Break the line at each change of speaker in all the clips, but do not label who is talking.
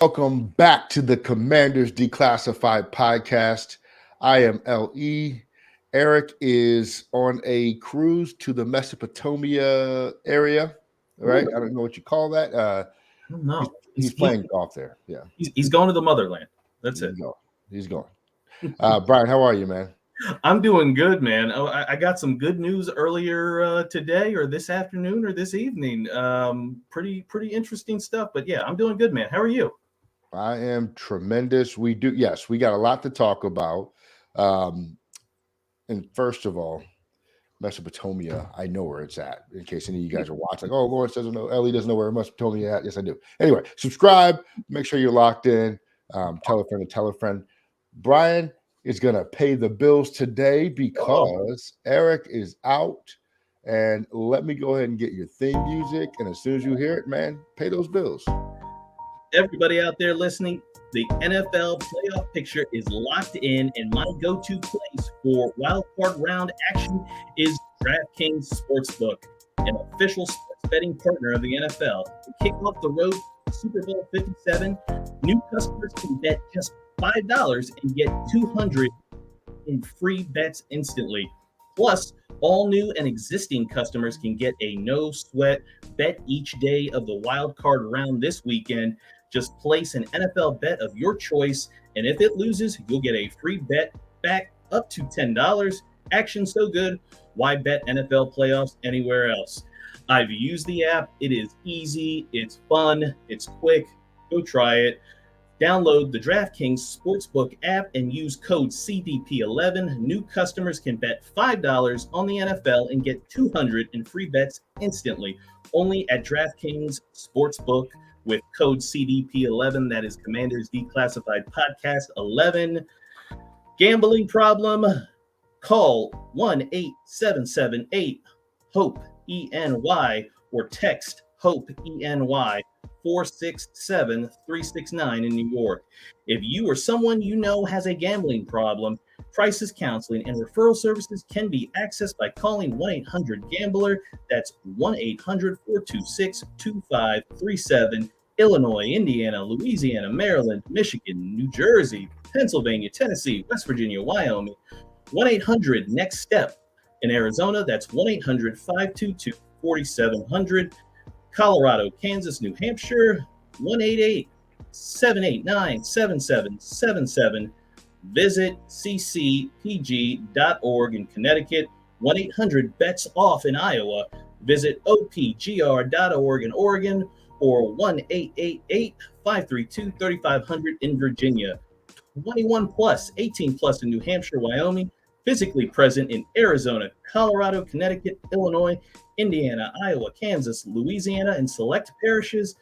Welcome back to the Commanders Declassified podcast. I am LE. Eric is on a cruise to the Mesopotamia area, right? I don't know what you call that. He's,
No,
he's playing golf there. Yeah,
he's going to the motherland. That's it.
he's going. He's going. Brian, how are you, man?
I'm doing good, man. Oh, I got some good news earlier today, or this afternoon, or this evening. Pretty interesting stuff. But yeah, I'm doing good, man. How are you?
I am tremendous. Yes, we got a lot to talk about. Um, and first of all, Mesopotamia, I know where it's at. In case any of you guys are watching, like, oh, Lawrence doesn't know, Ellie doesn't know where Mesopotamia at. Yes, I do. Anyway, subscribe. Make sure you're locked in. Tell a friend to tell a friend. Brian is gonna pay the bills today because Eric is out. And let me go ahead and get your theme music. And as soon as you hear it, man, pay those bills.
Everybody out there listening, the NFL playoff picture is locked in, and my go-to place for wild card round action is DraftKings Sportsbook, an official sports betting partner of the NFL. To kick off the road to Super Bowl 57, new customers can bet just $5 and get 200 in free bets instantly. Plus, all new and existing customers can get a no sweat bet each day of the wild card round this weekend. Just place an NFL bet of your choice, and if it loses, you'll get a free bet back up to $10. Action so good, why bet NFL playoffs anywhere else? I've used the app. It is easy, it's fun, it's quick. Go try it. Download the DraftKings Sportsbook app and use code CDP11. New customers can bet $5 on the NFL and get 200 in free bets instantly. Only at DraftKings Sportsbook with code CDP11. That is Commanders Declassified Podcast 11. Gambling problem? Call 1-8778-HOPE-ENY or text HOPE-ENY 467-369 in New York. If you or someone you know has a gambling problem, crisis counseling and referral services can be accessed by calling 1-800-GAMBLER. That's 1-800-426-2537. Illinois, Indiana, Louisiana, Maryland, Michigan, New Jersey, Pennsylvania, Tennessee, West Virginia, Wyoming. 1-800-NEXT-STEP. In Arizona, that's 1-800-522-4700. Colorado, Kansas, New Hampshire, 1-888-789-7777. Visit ccpg.org in Connecticut, 1-800-BETS-OFF in Iowa. Visit opgr.org in Oregon, or 1-888-532-3500 in Virginia. 21 plus, 18 plus in New Hampshire, Wyoming. Physically present in Arizona, Colorado, Connecticut, Illinois, Indiana, Iowa, Kansas, Louisiana, and select parishes,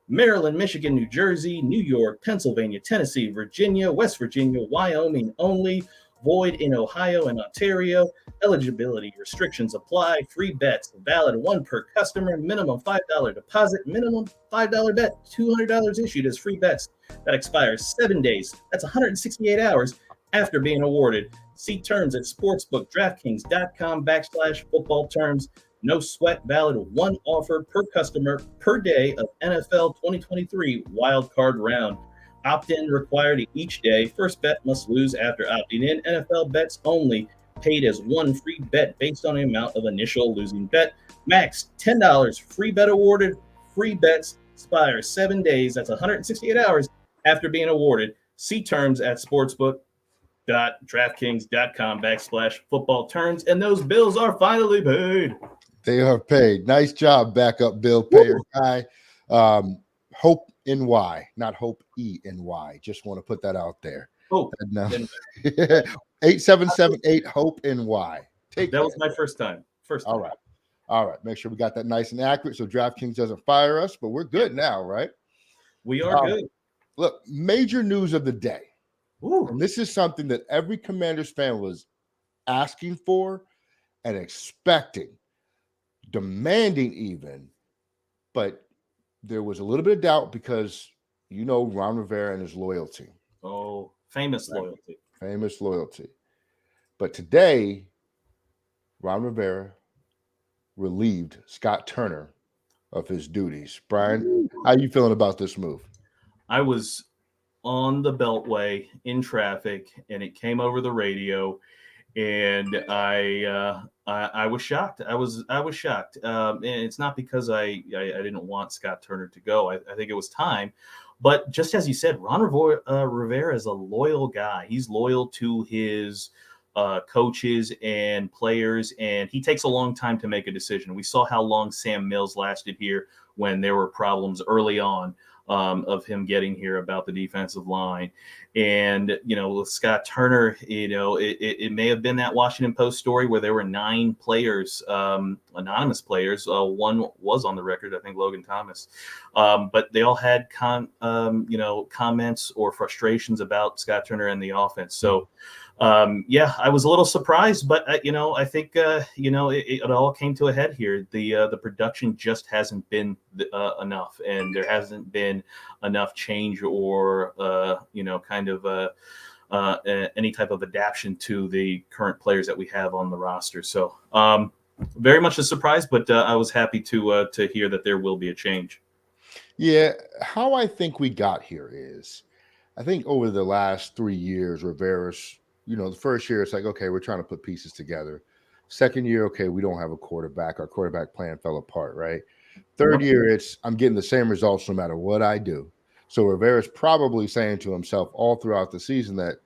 Maryland, Michigan, New Jersey, New York, Pennsylvania, Tennessee, Virginia, West Virginia, Wyoming only, void in Ohio and Ontario. Eligibility restrictions apply. Free bets, valid one per customer, minimum $5 deposit, minimum $5 bet, $200 issued as free bets. That expires 7 days. That's 168 hours after being awarded. See terms at sportsbookdraftkings.com/football terms. No sweat, valid one offer per customer per day of NFL 2023 wild card round. Opt-in required each day. First bet must lose after opting in. NFL bets only. Paid as one free bet based on the amount of initial losing bet. Max $10. Free bet awarded. Free bets expire 7 days. That's 168 hours after being awarded. See terms at sportsbook.draftkings.com/football terms. And those bills are finally paid.
They are paid. Nice job, backup bill payer guy. Hope NY, not Hope ENY. Just want to put that out there.
Oh,
8778 Hope NY.
That was my first time.
All right. Make sure we got that nice and accurate so DraftKings doesn't fire us, but we're good now, right?
We are good.
Look, major news of the day.
Ooh.
And this is something that every Commanders fan was asking for and expecting, demanding even, but there was a little bit of doubt because Ron Rivera and his loyalty.
Oh, famous loyalty.
Famous loyalty. But today, Ron Rivera relieved Scott Turner of his duties. Brian, how are you feeling about this move?
I was on the Beltway in traffic, and it came over the radio, and I was shocked. I was shocked, and it's not because I didn't want Scott Turner to go. I think it was time, but just as you said, Rivera is a loyal guy. He's loyal to his coaches and players, and he takes a long time to make a decision. We saw how long Sam Mills lasted here when there were problems early on of him getting here about the defensive line. And, with Scott Turner, it may have been that Washington Post story where there were 9 players, anonymous players. One was on the record, I think Logan Thomas. But they all had comments or frustrations about Scott Turner and the offense. So, I was a little surprised, but I think it all came to a head here. The production just hasn't been enough, and there hasn't been enough change or any type of adaptation to the current players that we have on the roster. So very much a surprise, but I was happy to hear that there will be a change.
Yeah, how I think we got here is, I think over the last 3 years, Rivera's, the first year it's like, okay, we're trying to put pieces together. Second year, okay, we don't have a quarterback. Our quarterback plan fell apart, right? Third year, it's I'm getting the same results no matter what I do. So Rivera's probably saying to himself all throughout the season that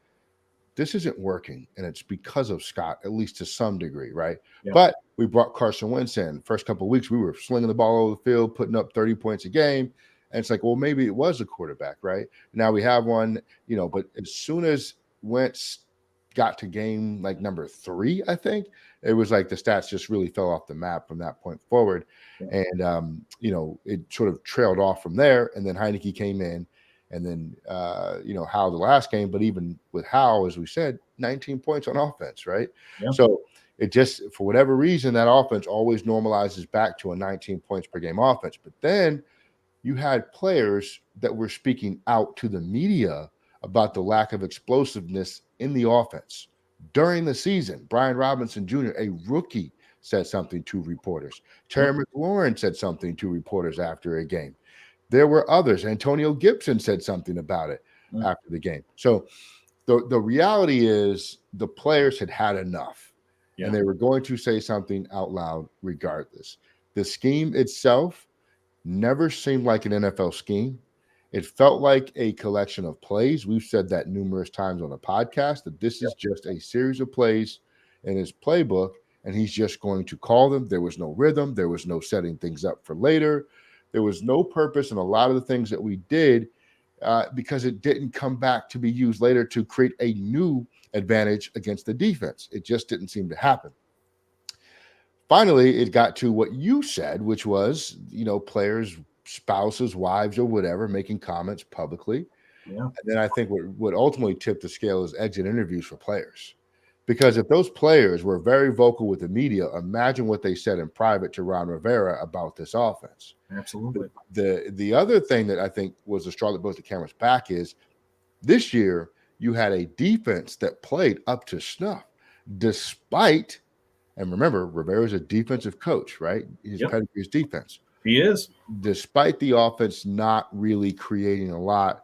this isn't working, and it's because of Scott, at least to some degree, right?
Yeah.
But we brought Carson Wentz in. First couple of weeks, we were slinging the ball over the field, putting up 30 points a game. And it's like, well, maybe it was a quarterback, right? Now we have one, but as soon as Wentz got to game like number 3, I think, it was like the stats just really fell off the map from that point forward.
Yeah.
And, it sort of trailed off from there. And then Heineke came in. And then, Howe the last game, but even with Howe, as we said, 19 points on offense, right?
Yeah.
So it just, for whatever reason, that offense always normalizes back to a 19 points per game offense. But then you had players that were speaking out to the media about the lack of explosiveness in the offense during the season. Brian Robinson Jr., a rookie, said something to reporters. Terry McLaurin said something to reporters after a game. There were others. Antonio Gibson said something about it after the game. So the reality is the players had had enough, and they were going to say something out loud regardless. The scheme itself never seemed like an NFL scheme. It felt like a collection of plays. We've said that numerous times on the podcast, that this is just a series of plays in his playbook, and he's just going to call them. There was no rhythm. There was no setting things up for later. There was no purpose in a lot of the things that we did because it didn't come back to be used later to create a new advantage against the defense. It just didn't seem to happen. Finally, it got to what you said, which was, players, spouses, wives, or whatever, making comments publicly.
Yeah.
And then I think what ultimately tipped the scale is exit interviews for players. Because if those players were very vocal with the media, imagine what they said in private to Ron Rivera about this offense.
Absolutely.
The other thing that I think was the straw that broke the camel's back is this year you had a defense that played up to snuff, despite, and remember, Rivera's a defensive coach, right? His pedigree is defense.
He is.
Despite the offense not really creating a lot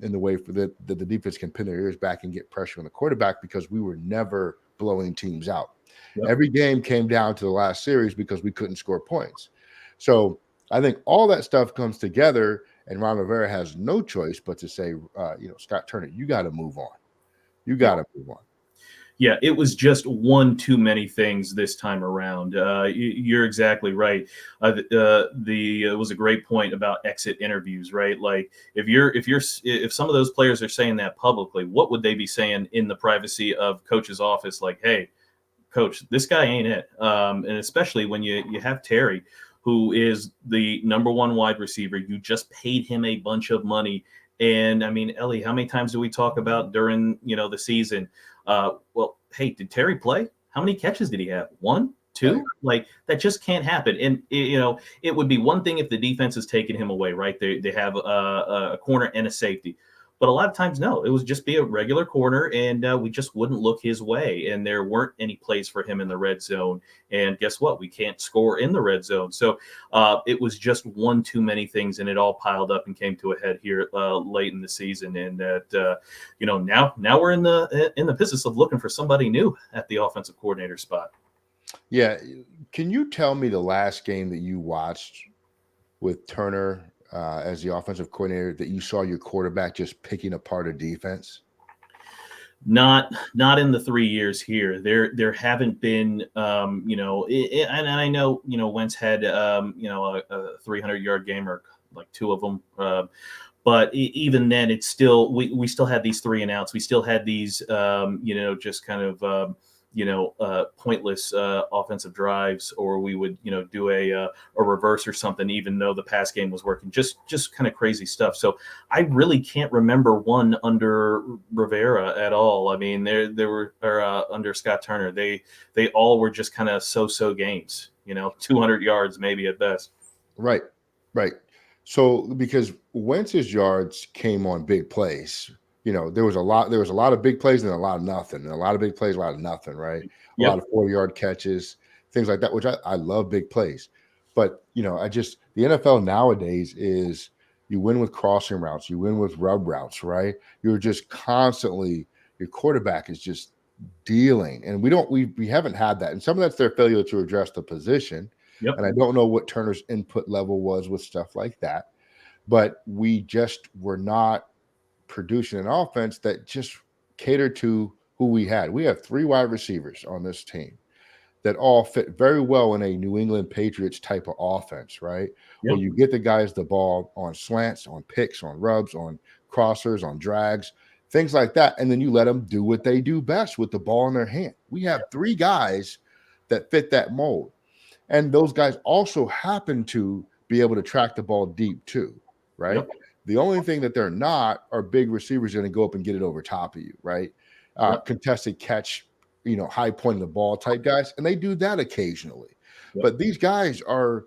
in the way for that the defense can pin their ears back and get pressure on the quarterback, because we were never blowing teams out. Every game came down to the last series because we couldn't score points. So I think all that stuff comes together, and Ron Rivera has no choice but to say, Scott Turner, you got to move on. You got to move on.
Yeah, it was just one too many things this time around. You're exactly right. It was a great point about exit interviews, right? Like if some of those players are saying that publicly, what would they be saying in the privacy of coach's office? Like, hey, coach, this guy ain't it. And especially when you have Terry, who is the number 1 wide receiver. You just paid him a bunch of money. And I mean, Ellie, how many times do we talk about during, the season? Well, hey, did Terry play? How many catches did he have? 1, 2? Right. Like, that just can't happen. And, it would be one thing if the defense is taking him away, right? They have a corner and a safety. But a lot of times, no, it was just be a regular corner, and we just wouldn't look his way. And there weren't any plays for him in the red zone. And guess what? We can't score in the red zone. So it was just one too many things, and it all piled up and came to a head here late in the season. And that now we're in the business of looking for somebody new at the offensive coordinator spot.
Yeah. Can you tell me the last game that you watched with Turner as the offensive coordinator that you saw your quarterback just picking apart a defense?
Not in the 3 years here. There haven't been, and I know, Wentz had, a 300-yard game, or like two of them. But even then, it's still, we still had these 3 and outs. We still had these, just kind of, pointless offensive drives, or we would, do a reverse or something, even though the pass game was working. Just kind of crazy stuff. So I really can't remember one under Rivera at all. I mean, there were, or under Scott Turner, they all were just kind of so games. 200 yards maybe at best.
Right. So because Wentz's yards came on big plays, there was a lot of big plays and a lot of nothing, and a lot of big plays, a lot of nothing, right? A lot
Yep.
of 40-yard catches, things like that, which I love big plays. But the NFL nowadays is you win with crossing routes, you win with rub routes, right? You're just constantly, your quarterback is just dealing, and we haven't had that, and some of that's their failure to address the position.
Yep.
And I don't know what Turner's input level was with stuff like that, but we just were not producing an offense that just catered to who we had. We have 3 wide receivers on this team that all fit very well in a New England Patriots type of offense, right? Where
Yep.
you get the guys the ball on slants, on picks, on rubs, on crossers, on drags, things like that. And then you let them do what they do best with the ball in their hand. We have 3 guys that fit that mold. And those guys also happen to be able to track the ball deep too, right?
Yep.
The only thing that they're not are big receivers going to go up and get it over top of you, right?
Yep.
Contested catch, high pointing the ball type guys, and they do that occasionally.
Yep.
But these guys are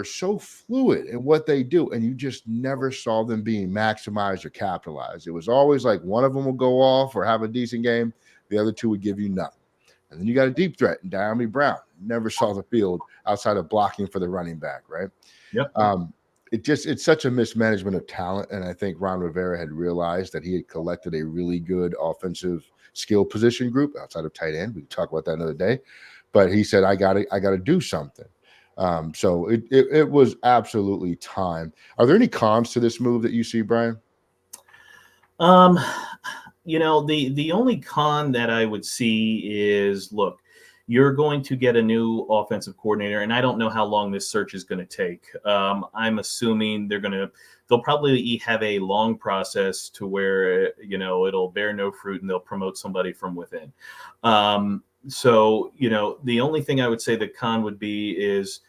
so fluid in what they do, and you just never saw them being maximized or capitalized. It was always like one of them will go off or have a decent game, the other 2 would give you nothing. And then you got a deep threat in Diami Brown. Never saw the field outside of blocking for the running back, right?
Yep.
It's such a mismanagement of talent. And I think Ron Rivera had realized that he had collected a really good offensive skill position group outside of tight end. We can talk about that another day. But he said, I gotta do something. So it was absolutely time. Are there any cons to this move that you see, Brian?
The only con that I would see is, look, you're going to get a new offensive coordinator, and I don't know how long this search is going to take. I'm assuming they'll probably have a long process to where it'll bear no fruit, and they'll promote somebody from within. So the only thing I would say the con would be is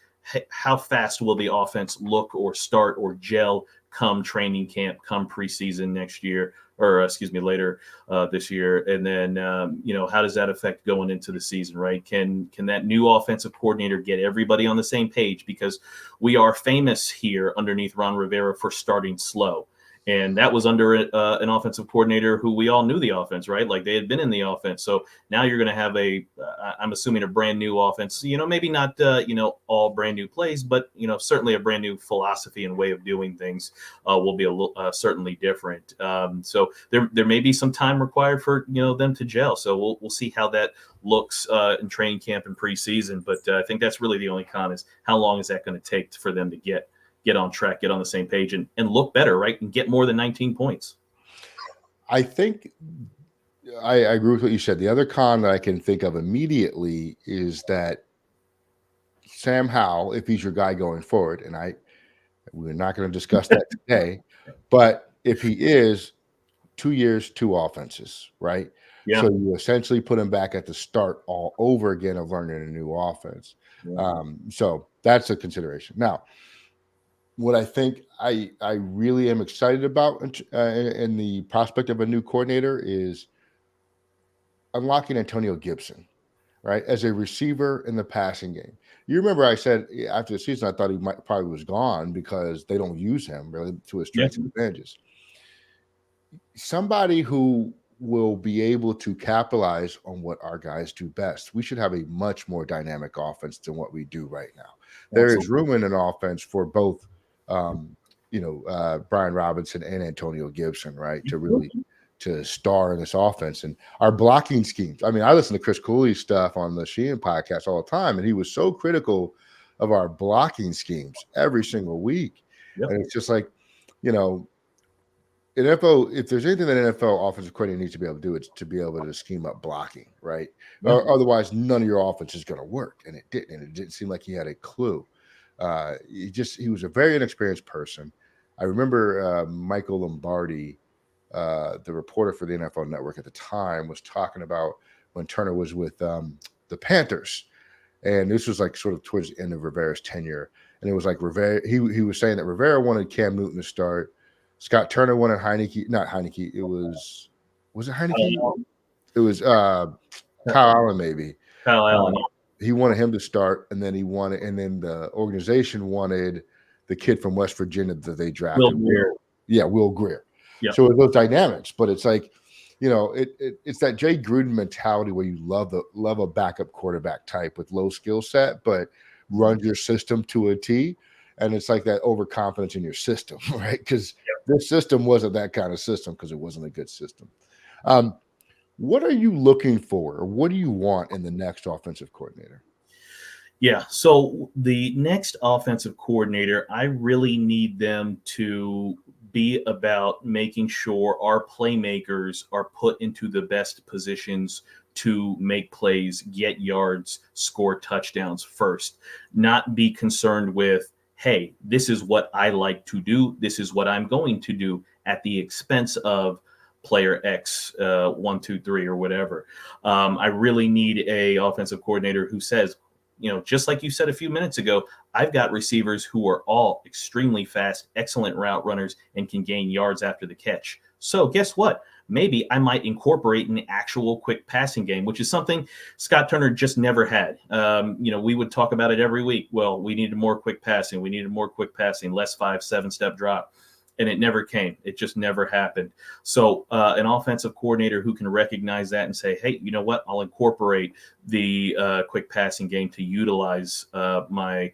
how fast will the offense look or start or gel come training camp, come preseason next year, or excuse me, later this year. And then, how does that affect going into the season, right? Can that new offensive coordinator get everybody on the same page? Because we are famous here underneath Ron Rivera for starting slow. And that was under an offensive coordinator who we all knew the offense, right? Like they had been in the offense. So now you're going to have I'm assuming a brand new offense, maybe not, all brand new plays, but, certainly a brand new philosophy and way of doing things will be certainly different. So there may be some time required for, them to gel. So we'll see how that looks in training camp and preseason. But I think that's really the only con is how long is that going to take for them to get on track, get on the same page, and look better, right? And get more than 19 points.
I think I agree with what you said. The other con that I can think of immediately is that Sam Howell, if he's your guy going forward, and we're not going to discuss that today, but if he is, 2 years, 2 offenses, right?
Yeah.
So you essentially put him back at the start all over again of learning a new offense.
Yeah.
So that's a consideration. Now, what I think I really am excited about in the prospect of a new coordinator is unlocking Antonio Gibson, right, as a receiver in the passing game. You remember I said after the season I thought he probably was gone because they don't use him really to his strengths and advantages. somebody who will be able to capitalize on what our guys do best. We should have a much more dynamic offense than what we do right now. There is
Absolutely.
room in an offense for both, Brian Robinson and Antonio Gibson, right, to really to star in this offense. And our blocking schemes. I mean, I listen to Chris Cooley's stuff on the Sheehan podcast all the time, and he was so critical of our blocking schemes every single week.
Yep.
And it's just like, you know, NFL, if there's anything that NFL offensive coordinator needs to be able to do, it's to be able to scheme up blocking, right?
Yeah.
Or otherwise, none of your offense is going to work, and it didn't. And it didn't seem like he had a clue. He was a very inexperienced person. I remember Michael Lombardi, the reporter for the NFL Network at the time, was talking about when Turner was with the Panthers, and this was like sort of towards the end of Rivera's tenure, and it was like Rivera. He was saying that Rivera wanted Cam Newton to start. Scott Turner wanted Heineke, not Heineke. It was it Heineke? It was Kyle Allen, maybe.
Kyle Allen.
He wanted him to start, and then the organization wanted the kid from West Virginia that they drafted. Will Greer.
Yep.
So it was dynamics, but it's like, it's that Jay Gruden mentality where you love a backup quarterback type with low skill set, but runs your system to a T. And it's like that overconfidence in your system, right? Because this system wasn't that kind of system because it wasn't a good system. What are you looking for, or what do you want in the next offensive coordinator?
Yeah, so the next offensive coordinator, I really need them to be about making sure our playmakers are put into the best positions to make plays, get yards, score touchdowns first, not be concerned with, hey, this is what I like to do. This is what I'm going to do at the expense of player X, 1, 2, 3, or whatever. I really need a offensive coordinator who says, just like you said a few minutes ago, I've got receivers who are all extremely fast, excellent route runners, and can gain yards after the catch. So guess what? Maybe I might incorporate an actual quick passing game, which is something Scott Turner just never had. We would talk about it every week. Well, we needed more quick passing. We needed more quick passing, less 5-7 step drop. And it never came. It just never happened. So an offensive coordinator who can recognize that and say, hey, you know what? I'll incorporate the quick passing game to utilize my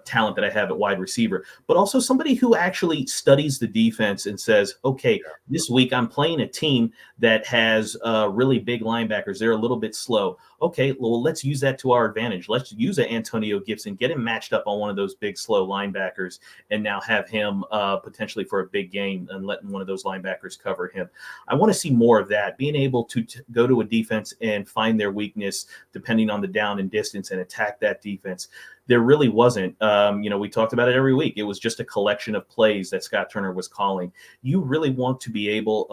talent that I have at wide receiver, but also somebody who actually studies the defense and says, okay, this week I'm playing a team that has really big linebackers. They're a little bit slow. Okay, well, let's use that to our advantage. Let's use an Antonio Gibson, get him matched up on one of those big, slow linebackers, and now have him potentially for a big game and letting one of those linebackers cover him. I want to see more of that, being able to go to a defense and find their weakness depending on the down and distance and attack that defense. There really wasn't. We talked about it every week. It was just a collection of plays that Scott Turner was calling. You really want to be able,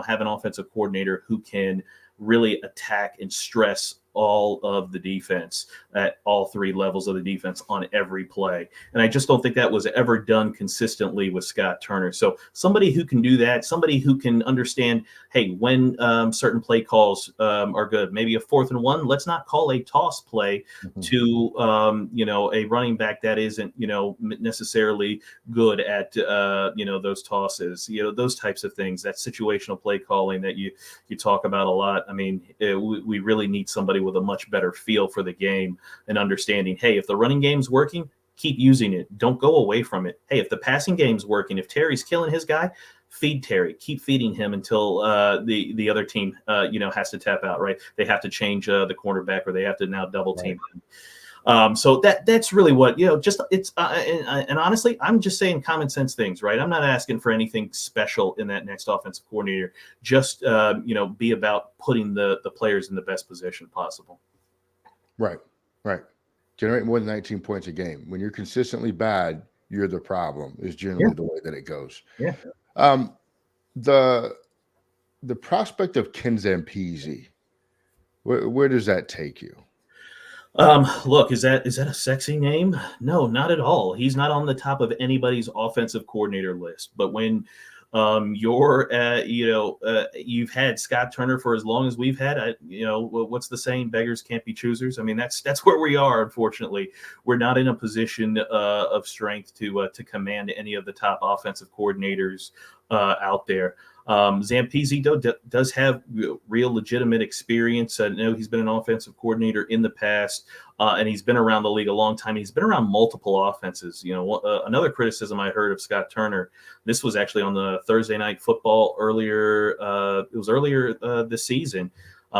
have an offensive coordinator who can really attack and stress all of the defense at all three levels of the defense on every play. And I just don't think that was ever done consistently with Scott Turner. So somebody who can do that, somebody who can understand, hey, when certain play calls are good, maybe a 4th and 1, let's not call a toss play to, a running back that isn't, necessarily good at, those tosses, those types of things, that situational play calling that you talk about a lot. I mean, we really need somebody with a much better feel for the game and understanding, hey, if the running game's working, keep using it. Don't go away from it. Hey, if the passing game's working, if Terry's killing his guy, feed Terry. Keep feeding him until the other team, has to tap out, right? They have to change the cornerback, or they have to now double team him. So that's really what, and honestly, I'm just saying common sense things, right? I'm not asking for anything special in that next offensive coordinator. Just, be about putting the players in the best position possible.
Right. Generate more than 19 points a game. When you're consistently bad, you're the problem, is generally the way that it goes.
Yeah.
The prospect of Ken Zampese, where does that take you?
Look, is that a sexy name? No, not at all. He's not on the top of anybody's offensive coordinator list. But when you've had Scott Turner for as long as we've had, what's the saying? Beggars can't be choosers. I mean, that's where we are. Unfortunately, we're not in a position of strength to command any of the top offensive coordinators out there. Zampese does have real legitimate experience. I know he's been an offensive coordinator in the past, and he's been around the league a long time. He's been around multiple offenses. Another criticism I heard of Scott Turner, this was actually on the Thursday Night Football earlier. It was earlier this season.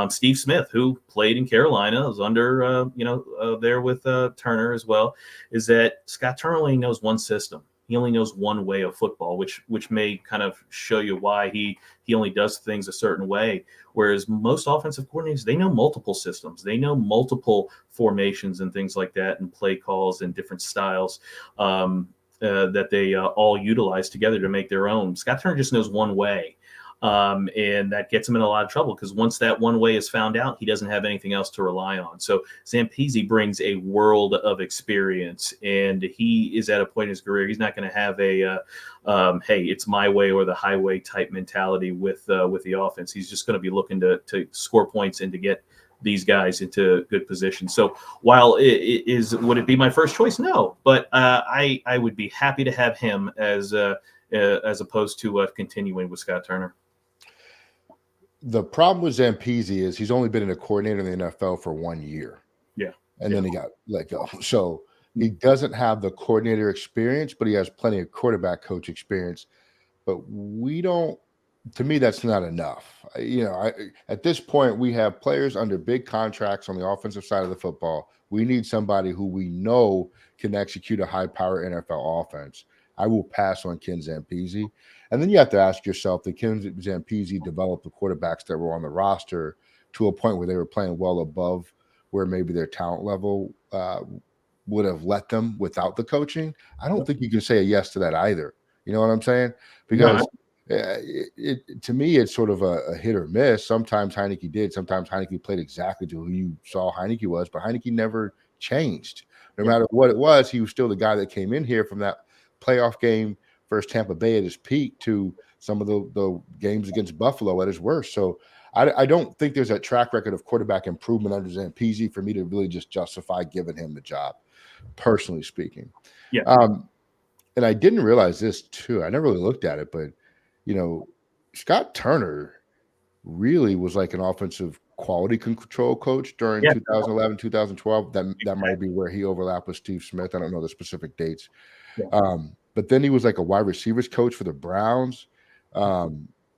Steve Smith, who played in Carolina, was under, there with Turner as well, is that Scott Turner only knows one system. He only knows one way of football, which may kind of show you why he only does things a certain way. Whereas most offensive coordinators, they know multiple systems. They know multiple formations and things like that, and play calls and different styles that they all utilize together to make their own. Scott Turner just knows one way. And that gets him in a lot of trouble, because once that one way is found out, he doesn't have anything else to rely on. So Zampese brings a world of experience, and he is at a point in his career, he's not going to have a, hey, it's my way or the highway type mentality with the offense. He's just going to be looking to score points and to get these guys into good position. So while would it be my first choice? No, but I would be happy to have him as opposed to continuing with Scott Turner.
The problem with Zampese is he's only been a coordinator in the NFL for 1 year.
Yeah.
And then he got let go. So he doesn't have the coordinator experience, but he has plenty of quarterback coach experience. But to me, that's not enough. At this point, we have players under big contracts on the offensive side of the football. We need somebody who we know can execute a high-power NFL offense. I will pass on Ken Zampese. And then you have to ask yourself, did Ken Zampese develop the quarterbacks that were on the roster to a point where they were playing well above where maybe their talent level would have let them without the coaching? I don't think you can say a yes to that either. You know what I'm saying? Because to me, it's sort of a hit or miss. Sometimes Heineke did. Sometimes Heineke played exactly to who you saw Heineke was, but Heineke never changed. No matter what it was, he was still the guy that came in here from that playoff game versus Tampa Bay at his peak to some of the games against Buffalo at his worst. So I don't think there's a track record of quarterback improvement under Zampese for me to really just justify giving him the job, personally speaking.
Yeah.
And I didn't realize this too. I never really looked at it, but Scott Turner really was like an offensive quality control coach during 2011, 2012. That might be where he overlapped with Steve Smith. I don't know the specific dates. Yeah. But then he was like a wide receivers coach for the Browns.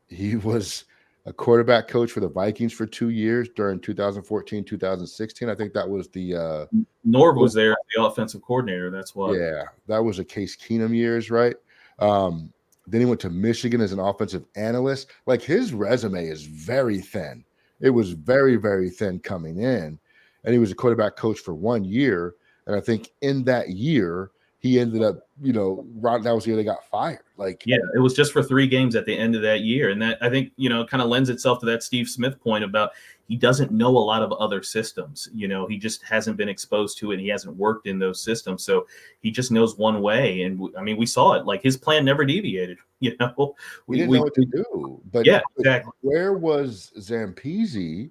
He was a quarterback coach for the Vikings for 2 years during 2014, 2016. I think that was the
Norv was there, the offensive coordinator. That's what.
Yeah, that was a Case Keenum years, right? Then he went to Michigan as an offensive analyst. Like, his resume is very thin. It was very, very thin coming in. And he was a quarterback coach for 1 year. And I think in that year, he ended up, that was the year they got fired.
It was just for 3 games at the end of that year. And that, I think, kind of lends itself to that Steve Smith point about he doesn't know a lot of other systems. He just hasn't been exposed to it. And he hasn't worked in those systems. So he just knows one way. And we saw it. Like, his plan never deviated.
We didn't know what to do. But
yeah, exactly.
Where was Zampese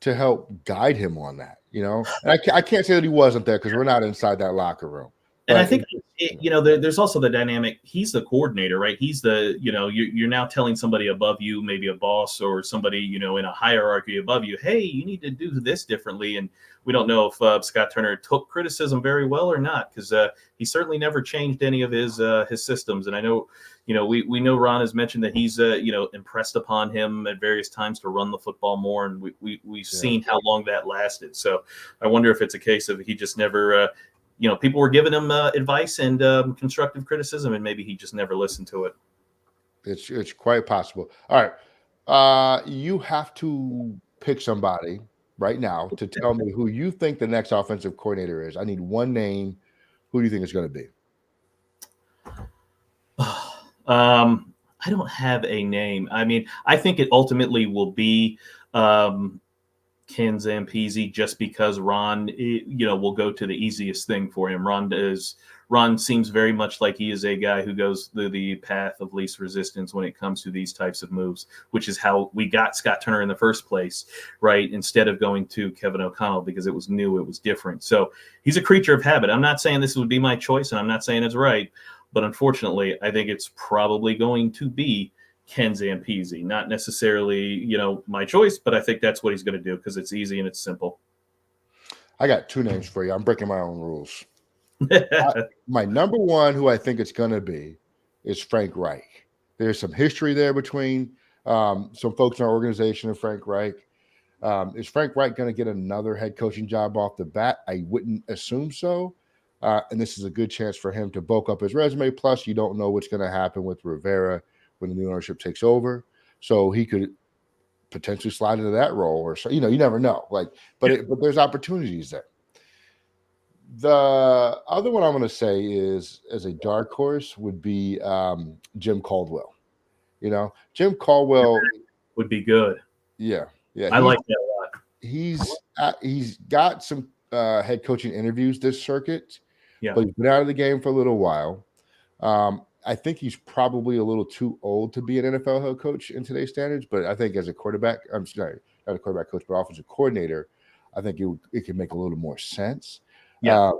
to help guide him on that? And I can't say that he wasn't there because we're not inside that locker room.
And I think, there's also the dynamic. He's the coordinator, right? He's the, you're now telling somebody above you, maybe a boss or somebody, in a hierarchy above you, hey, you need to do this differently. And we don't know if Scott Turner took criticism very well or not, because he certainly never changed any of his systems. And I know, we know Ron has mentioned that he's, impressed upon him at various times to run the football more. And we've seen how long that lasted. So I wonder if it's a case of he just never, people were giving him advice and constructive criticism, and maybe he just never listened to it.
It's quite possible. All right. You have to pick somebody right now to tell me who you think the next offensive coordinator is. I need one name. Who do you think it's going to be?
I don't have a name. I think it ultimately will be Ken Zampese, just because Ron, will go to the easiest thing for him. Ron seems very much like he is a guy who goes through the path of least resistance when it comes to these types of moves, which is how we got Scott Turner in the first place, right? Instead of going to Kevin O'Connell, because it was new, it was different. So he's a creature of habit. I'm not saying this would be my choice, and I'm not saying it's right, But unfortunately, I think it's probably going to be Ken Zampese. Not necessarily, my choice, but I think that's what he's going to do because it's easy and it's simple.
I got two names for you. I'm breaking my own rules. My number one, who I think it's going to be, is Frank Reich. There's some history there between some folks in our organization and Frank Reich. Is Frank Reich going to get another head coaching job off the bat? I wouldn't assume so. And this is a good chance for him to bulk up his resume. Plus, you don't know what's going to happen with Rivera when the new ownership takes over. So he could potentially slide into that role, or so. You never know. But there's opportunities there. The other one I'm going to say is, as a dark horse, would be Jim Caldwell. Jim Caldwell
would be good.
Yeah.
I like that a lot.
He's got some head coaching interviews this circuit,
Yeah.
but he's been out of the game for a little while. I think he's probably a little too old to be an NFL head coach in today's standards, but I think as a quarterback, I'm sorry, not a quarterback coach, but offensive coordinator, I think it can make a little more sense.
Yeah.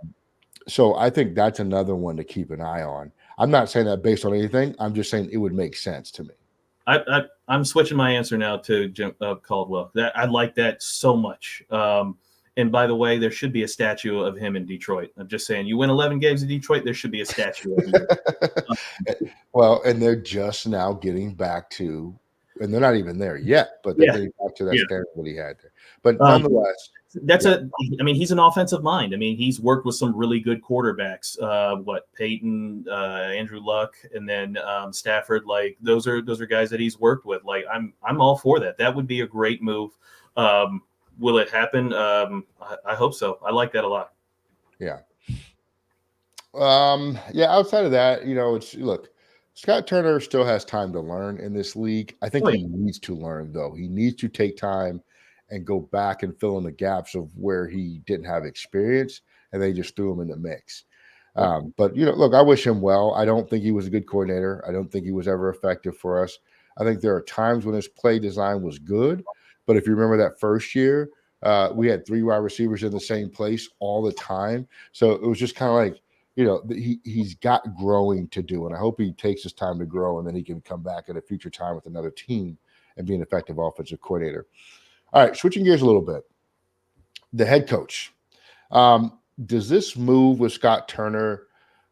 So I think that's another one to keep an eye on. I'm not saying that based on anything. I'm just saying it would make sense to me.
I'm switching my answer now to Jim Caldwell. I like that so much. And by the way, there should be a statue of him in Detroit. I'm just saying, you win 11 games in Detroit, there should be a statue of you.
Well, and they're just now getting back to, and they're not even there yet, but they're getting back to that standard that he had there. But nonetheless,
he's an offensive mind. I mean, he's worked with some really good quarterbacks. Peyton, Andrew Luck, and then Stafford. Like those are guys that he's worked with. Like I'm all for that. That would be a great move. Will it happen? I hope so. I like that a lot.
Yeah. Outside of that, look, Scott Turner still has time to learn in this league. I think he needs to learn, though. He needs to take time and go back and fill in the gaps of where he didn't have experience, and they just threw him in the mix. But look, I wish him well. I don't think he was a good coordinator. I don't think he was ever effective for us. I think there are times when his play design was good, but if you remember that first year, we had 3 wide receivers in the same place all the time. So it was just kind of like, he's got growing to do, and I hope he takes his time to grow, and then he can come back at a future time with another team and be an effective offensive coordinator. All right, switching gears a little bit. The head coach. Does this move with Scott Turner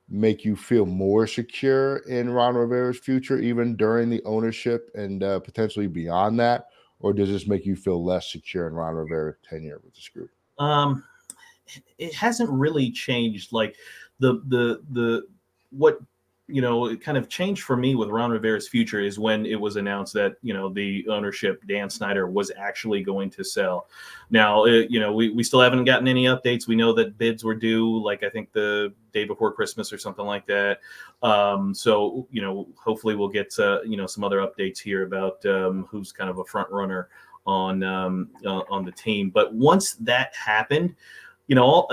make you feel more secure in Ron Rivera's future, even during the ownership and potentially beyond that? Or does this make you feel less secure in Ron Rivera's tenure with this group?
It hasn't really changed. Like what it kind of changed for me with Ron Rivera's future is when it was announced that the ownership, Dan Snyder, was actually going to sell. Now we still haven't gotten any updates. We know that bids were due, like I think the day before Christmas or something like that. So hopefully we'll get some other updates here about who's kind of a front runner on the team. But once that happened, all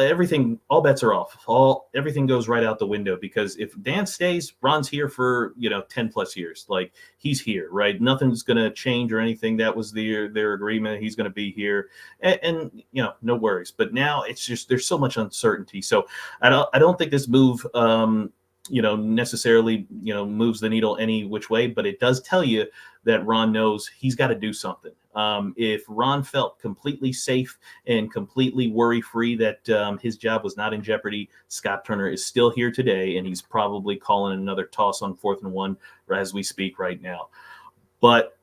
bets are off. Everything goes right out the window, because if Dan stays, Ron's here for 10 plus years. Like, he's here, right? Nothing's going to change or anything. That was their agreement. He's going to be here, and no worries. But now it's just, there's so much uncertainty. So I don't think this move necessarily moves the needle any which way, but it does tell you that Ron knows he's got to do something. If Ron felt completely safe and completely worry-free that his job was not in jeopardy, Scott Turner is still here today, and he's probably calling another toss on 4th and 1 as we speak right now. But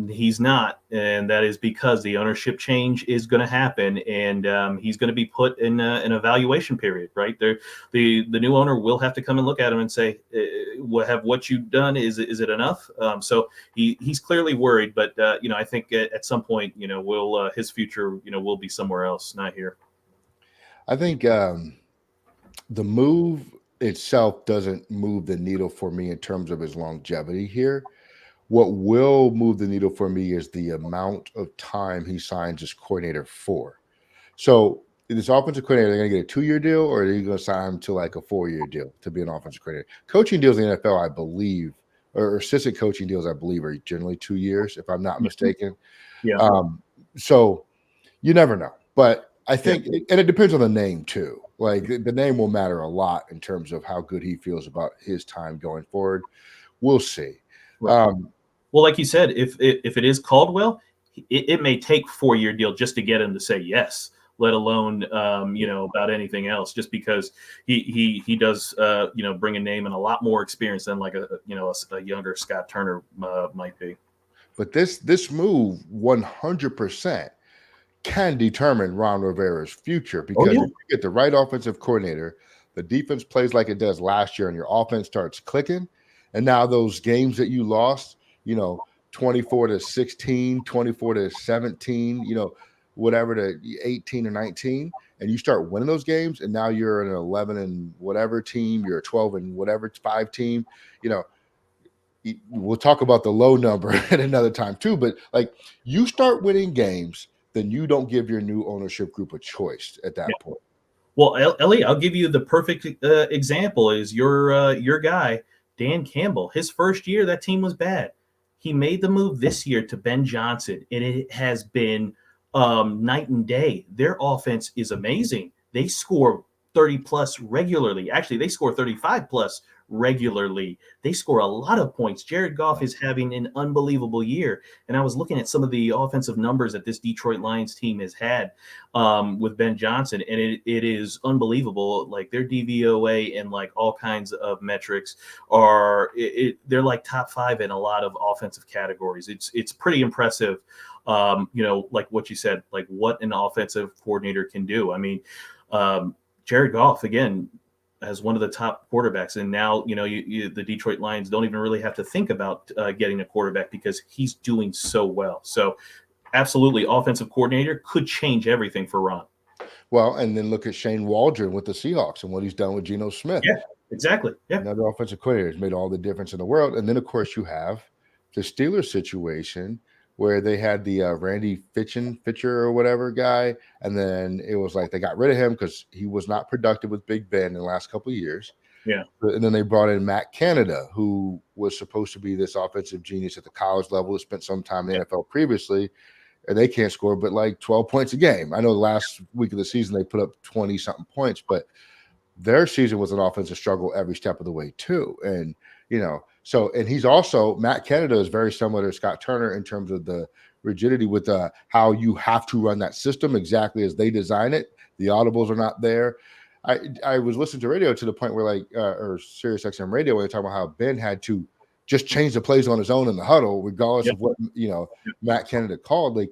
he's not, and that is because the ownership change is going to happen, and he's going to be put in an evaluation period, right? The new owner will have to come and look at him and say, what you've done, is it enough? So he's clearly worried, but I think at some point, his future, will be somewhere else, not here.
I think the move itself doesn't move the needle for me in terms of his longevity here. What will move the needle for me is the amount of time he signs as coordinator for. So this offensive coordinator, they're going to get a 2-year deal, or are they going to sign him to like a 4-year deal to be an offensive coordinator? Coaching deals in the NFL, I believe, or assistant coaching deals, I believe, are generally 2 years, if I'm not mistaken.
Yeah.
So you never know. But I think, and it depends on the name too. Like the name will matter a lot in terms of how good he feels about his time going forward. We'll see.
Right. Well, like you said, if it is Caldwell, it may take 4-year deal just to get him to say yes, let alone about anything else. Just because he does bring a name and a lot more experience than like a younger Scott Turner might be.
But this move 100% can determine Ron Rivera's future,
Oh
because
yeah,
if you get the right offensive coordinator, the defense plays like it does last year, and your offense starts clicking. And now those games that you lost, 24-16, 24-17, whatever, to 18 or 19, and you start winning those games, and now you're an 11 and whatever team, you're a 12 and whatever 5 team, you know, we'll talk about the low number at another time too, but like, you start winning games, then you don't give your new ownership group a choice at that
yeah.
point.
Well, Ellie, I'll give you the perfect example. Is your guy Dan Campbell? His first year, that team was bad. He made the move this year to Ben Johnson, and it has been night and day. Their offense is amazing. They score 30 plus regularly. Actually, they score 35 plus regularly. They score a lot of points. Jared Goff is having an unbelievable year. And I was looking at some of the offensive numbers that this Detroit Lions team has had with Ben Johnson, and it is unbelievable. Like their DVOA and like all kinds of metrics they're like top 5 in a lot of offensive categories. It's pretty impressive. Like what you said, like what an offensive coordinator can do. I mean, Jared Goff again as one of the top quarterbacks, and now the Detroit Lions don't even really have to think about getting a quarterback because he's doing so well. So absolutely, offensive coordinator could change everything for Ron.
Well, and then look at Shane Waldron with the Seahawks and what he's done with Geno Smith.
Yeah, exactly. Yeah,
Another offensive coordinator has made all the difference in the world. And then, of course, you have the Steelers situation where they had the Randy Fitcher or whatever guy, and then it was like they got rid of him because he was not productive with Big Ben in the last couple of years.
yeah.
And then they brought in Matt Canada, who was supposed to be this offensive genius at the college level, who spent some time in the NFL previously, and they can't score but like 12 points a game. I know the last week of the season they put up 20-something points, but their season was an offensive struggle every step of the way too. And and he's also, Matt Canada is very similar to Scott Turner in terms of the rigidity with how you have to run that system exactly as they design it. The audibles are not there. I was listening to radio to the point where or Sirius XM radio, where they talk about how Ben had to just change the plays on his own in the huddle, regardless of what Matt Canada called. Like,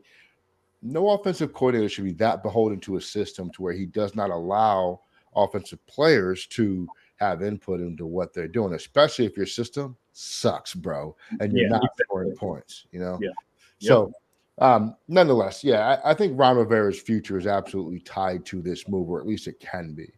no offensive coordinator should be that beholden to a system to where he does not allow offensive players to have input into what they're doing, especially if your system sucks, bro, and you're not scoring points,
Yeah.
So, nonetheless, I think Ron Rivera's future is absolutely tied to this move, or at least it can be,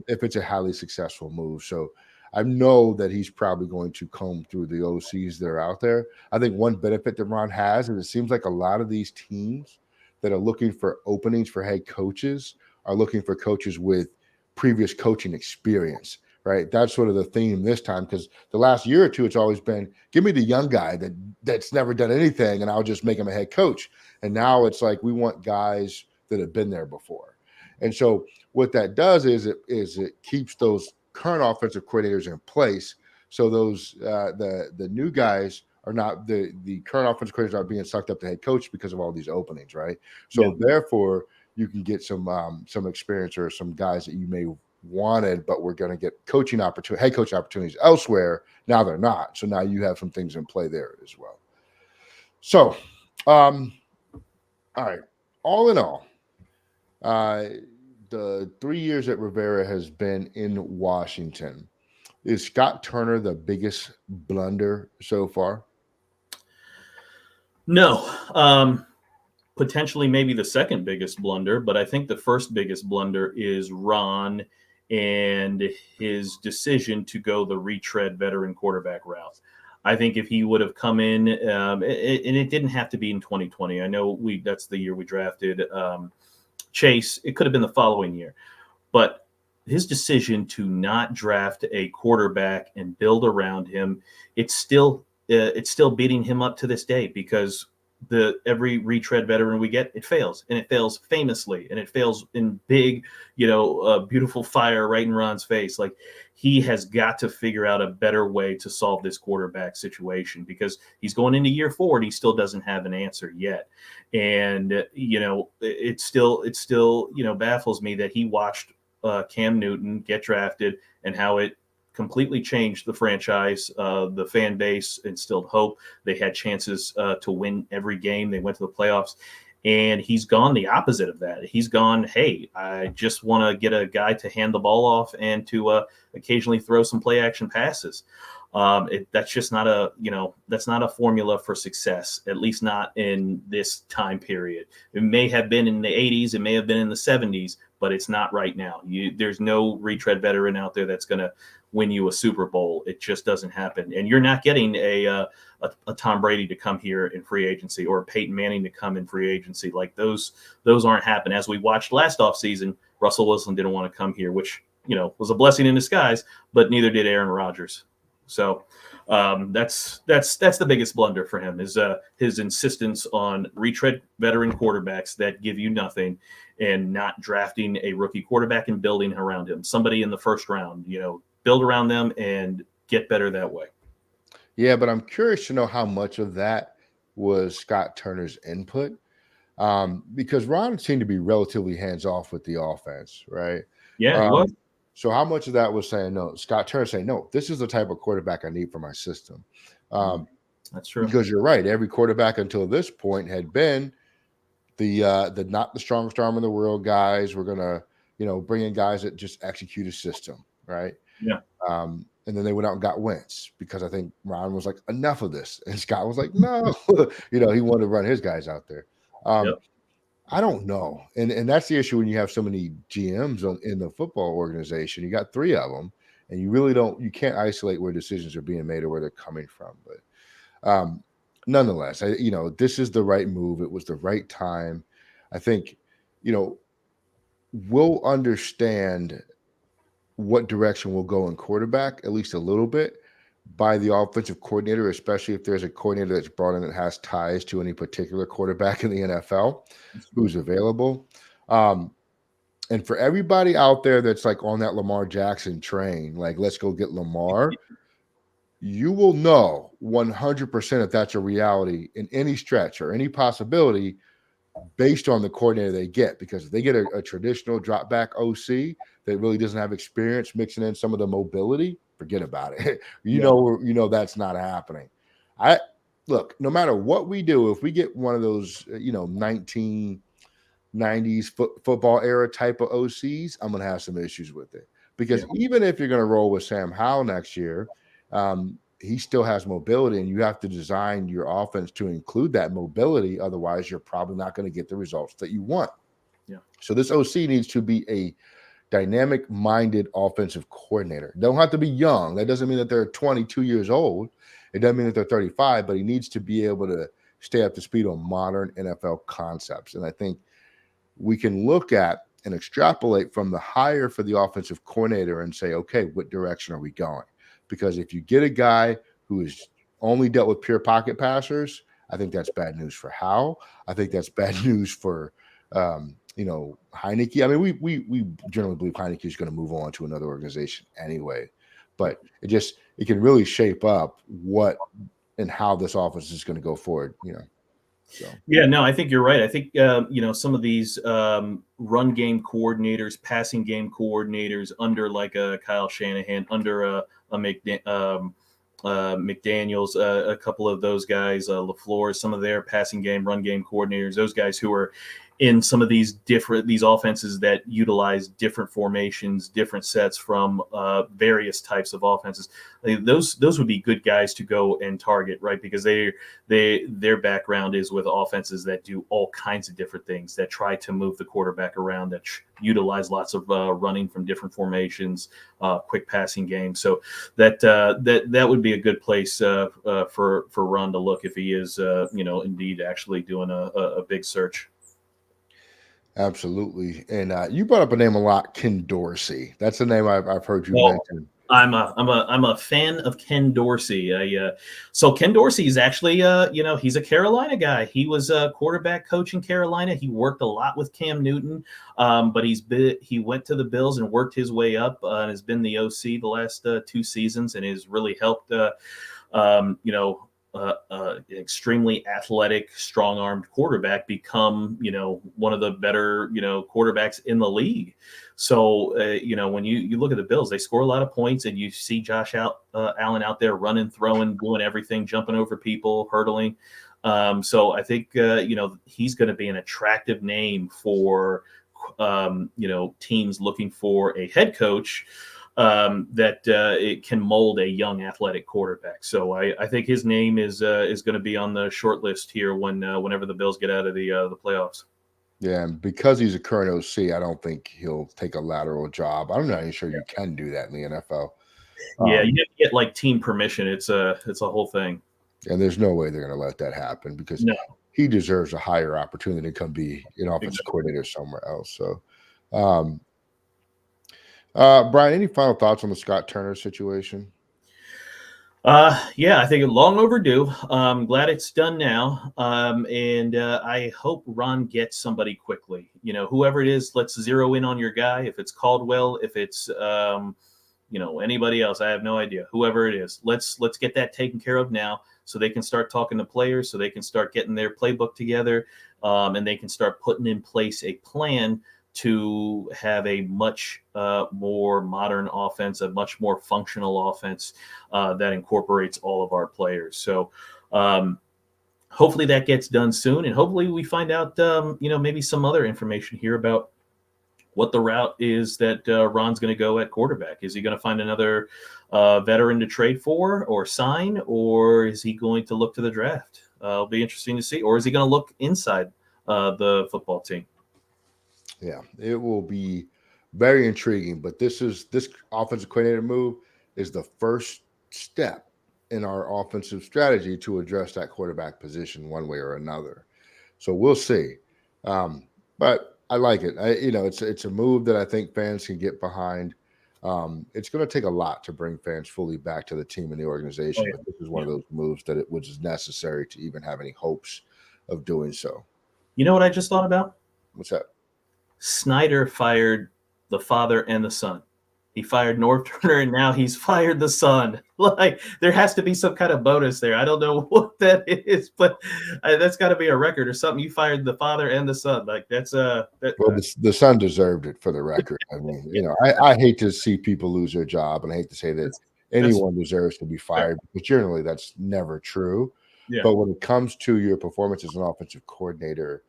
if it's a highly successful move. So I know that he's probably going to comb through the OCs that are out there. I think one benefit that Ron has is it seems like a lot of these teams that are looking for openings for head coaches are looking for coaches with previous coaching experience, right? That's sort of the theme this time, because the last year or two, it's always been, give me the young guy that's never done anything and I'll just make him a head coach. And now it's like, we want guys that have been there before. And so what that does is it keeps those current offensive coordinators in place. So those the new guys are not, the current offensive coordinators are being sucked up to head coach because of all these openings, right? So therefore you can get some experience or some guys that you may wanted, but we're going to get head coach opportunities elsewhere. Now they're not. So now you have some things in play there as well. So, all right. All in all, the 3 years that Rivera has been in Washington, is Scott Turner the biggest blunder so far?
No. Potentially maybe the second biggest blunder, but I think the first biggest blunder is Ron and his decision to go the retread veteran quarterback route. I think if he would have come in, and it didn't have to be in 2020. I know that's the year we drafted Chase. It could have been the following year, but his decision to not draft a quarterback and build around him, it's still beating him up to this day, because every retread veteran we get, it fails, and it fails famously, and it fails in big, beautiful fire right in Ron's face. Like, he has got to figure out a better way to solve this quarterback situation, because he's going into year 4 and he still doesn't have an answer yet. And it still baffles me that he watched Cam Newton get drafted, and how it completely changed the franchise. The fan base instilled hope. They had chances to win every game. They went to the playoffs. And he's gone the opposite of that. He's gone, hey, I just want to get a guy to hand the ball off and to occasionally throw some play action passes. That's just not that's not a formula for success, at least not in this time period. It may have been in the 80s, it may have been in the 70s, but it's not right now. There's no retread veteran out there that's going to win you a Super Bowl. It just doesn't happen. And you're not getting a Tom Brady to come here in free agency, or a Peyton Manning to come in free agency. Like, those aren't happening. As we watched last offseason, Russell Wilson didn't want to come here, which was a blessing in disguise, but neither did Aaron Rodgers. So that's the biggest blunder for him, is his insistence on retread veteran quarterbacks that give you nothing, and not drafting a rookie quarterback and building around him. Somebody in the first round, build around them and get better that way.
Yeah, but I'm curious to know how much of that was Scott Turner's input, because Ron seemed to be relatively hands off with the offense, right?
Yeah, he was.
So how much of that was saying no? Scott Turner saying no, this is the type of quarterback I need for my system.
That's true.
Because you're right, every quarterback until this point had been the not the strongest arm in the world guys. We're gonna bring in guys that just execute a system, right?
Yeah.
And then they went out and got Wentz, because I think Ron was like, enough of this, and Scott was like, no, he wanted to run his guys out there.
Yep.
I don't know, and that's the issue when you have so many GMs in the football organization. You got 3 of them, and you can't isolate where decisions are being made or where they're coming from. But nonetheless, this is the right move. It was the right time. I think we'll understand what direction we'll go in quarterback, at least a little bit, by the offensive coordinator, especially if there's a coordinator that's brought in that has ties to any particular quarterback in the NFL who's available. And for everybody out there that's like on that Lamar Jackson train, like, let's go get Lamar, you will know 100% if that's a reality in any stretch or any possibility based on the coordinator they get. Because if they get a traditional drop back OC that really doesn't have experience mixing in some of the mobility, forget about it. That's not happening. Look, no matter what we do, if we get one of those 1990s football era type of OCs, I'm going to have some issues with it. Because even if you're going to roll with Sam Howell next year, he still has mobility, and you have to design your offense to include that mobility. Otherwise, you're probably not going to get the results that you want.
Yeah.
So this OC needs to be a dynamic-minded offensive coordinator. They don't have to be young. That doesn't mean that they're 22 years old. It doesn't mean that they're 35, but he needs to be able to stay up to speed on modern NFL concepts. And I think we can look at and extrapolate from the hire for the offensive coordinator and say, okay, what direction are we going? Because if you get a guy who has only dealt with pure pocket passers, I think that's bad news for Howell. I think that's bad news for Heineke. I mean, we generally believe Heineke is going to move on to another organization anyway, but it can really shape up what and how this offense is going to go forward. So.
Yeah, no, I think you're right. I think some of these run game coordinators, passing game coordinators under like a Kyle Shanahan, under a McDaniels, a couple of those guys, LaFleur, some of their passing game, run game coordinators, those guys who are in some of these offenses that utilize different formations, different sets from various types of offenses. Those would be good guys to go and target, right? Because their background is with offenses that do all kinds of different things, that try to move the quarterback around, that utilize lots of running from different formations, quick passing games. So that would be a good place for Ron to look if he is indeed actually doing a big search.
Absolutely. And you brought up a name a lot, Ken Dorsey. That's a name I've heard you mention.
I'm a fan of Ken Dorsey. So Ken Dorsey is actually, he's a Carolina guy. He was a quarterback coach in Carolina. He worked a lot with Cam Newton, but he went to the Bills and worked his way up, and has been the OC the last 2 seasons, and has really helped. Extremely athletic, strong-armed quarterback become, one of the better, quarterbacks in the league. So, when you look at the Bills, they score a lot of points, and you see Allen out there running, throwing, doing everything, jumping over people, hurdling. So I think, he's going to be an attractive name for, teams looking for a head coach that it can mold a young athletic quarterback. So I think his name is going to be on the short list here whenever the Bills get out of the playoffs.
Yeah, and because he's a current OC, I don't think he'll take a lateral job. I'm not even sure you can do that in the NFL.
Yeah, you have to get like team permission. It's a whole thing.
And there's no way they're going to let that happen because
No,
he deserves a higher opportunity to come be an offensive coordinator somewhere else. So, um, Brian, any final thoughts on the Scott Turner situation?
Yeah, I think it's long overdue. Glad it's done now. And I hope Ron gets somebody quickly. Whoever it is, let's zero in on your guy. If it's Caldwell, if it's anybody else, I have no idea. Whoever it is, let's get that taken care of now, so they can start talking to players, so they can start getting their playbook together, and they can start putting in place a plan to have a much more modern offense, a much more functional offense that incorporates all of our players. So hopefully that gets done soon, and hopefully we find out, maybe some other information here about what the route is that Ron's going to go at quarterback. Is he going to find another veteran to trade for or sign, or is he going to look to the draft? It'll be interesting to see. Or is he going to look inside the football team?
Yeah, it will be very intriguing. But this offensive coordinator move is the first step in our offensive strategy to address that quarterback position one way or another. So we'll see. But I like it. It's a move that I think fans can get behind. It's going to take a lot to bring fans fully back to the team and the
Oh,
organization,
yeah.
but this is one of those moves that it was necessary to even have any hopes of doing so.
You know what I just thought about?
What's that?
Snyder fired the father and the son. He fired North Turner, and now he's fired the son. Like, there has to be some kind of bonus there. I don't know what that is, but that's got to be a record or something. You fired the father and the son. Like, that's
Well, the son deserved it for the record. I mean, I hate to see people lose their job, and I hate to say that
that's
anyone deserves to be
fair.
fired, because generally that's never true.
Yeah,
But when it comes to your performance as an offensive coordinator,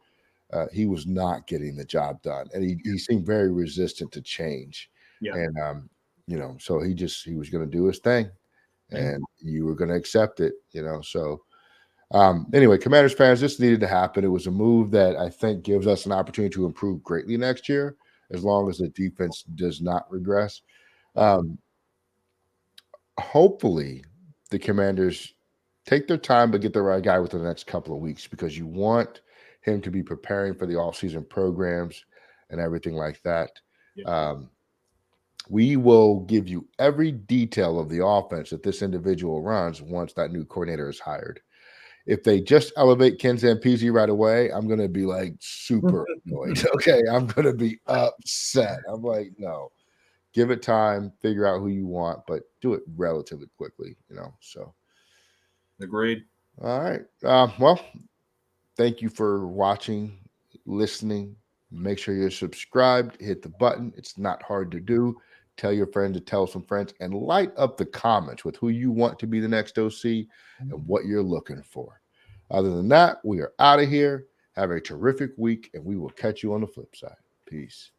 he was not getting the job done, and he seemed very resistant to change.
yeah,
And so he was going to do his thing,
yeah.
and you were going to accept it. So anyway, Commanders fans, this needed to happen. It was a move that I think gives us an opportunity to improve greatly next year, as long as the defense does not regress. Um, Hopefully, the Commanders take their time but get the right guy within the next couple of weeks, because you want him to be preparing for the offseason programs and everything like that.
Yeah.
Um, we will give you every detail of the offense that this individual runs once that new coordinator is hired. If they just elevate Ken Zampese right away, I'm going to be like super annoyed. Okay. I'm going to be upset. I'm like, no, give it time, figure out who you want, but do it relatively quickly. So,
Agreed.
all right. Well, thank you for watching, listening. Make sure you're subscribed, hit the button. It's not hard to do. Tell your friends to tell some friends, and light up the comments with who you want to be the next OC and what you're looking for. Other than that, we are out of here. Have a terrific week, and we will catch you on the flip side. Peace.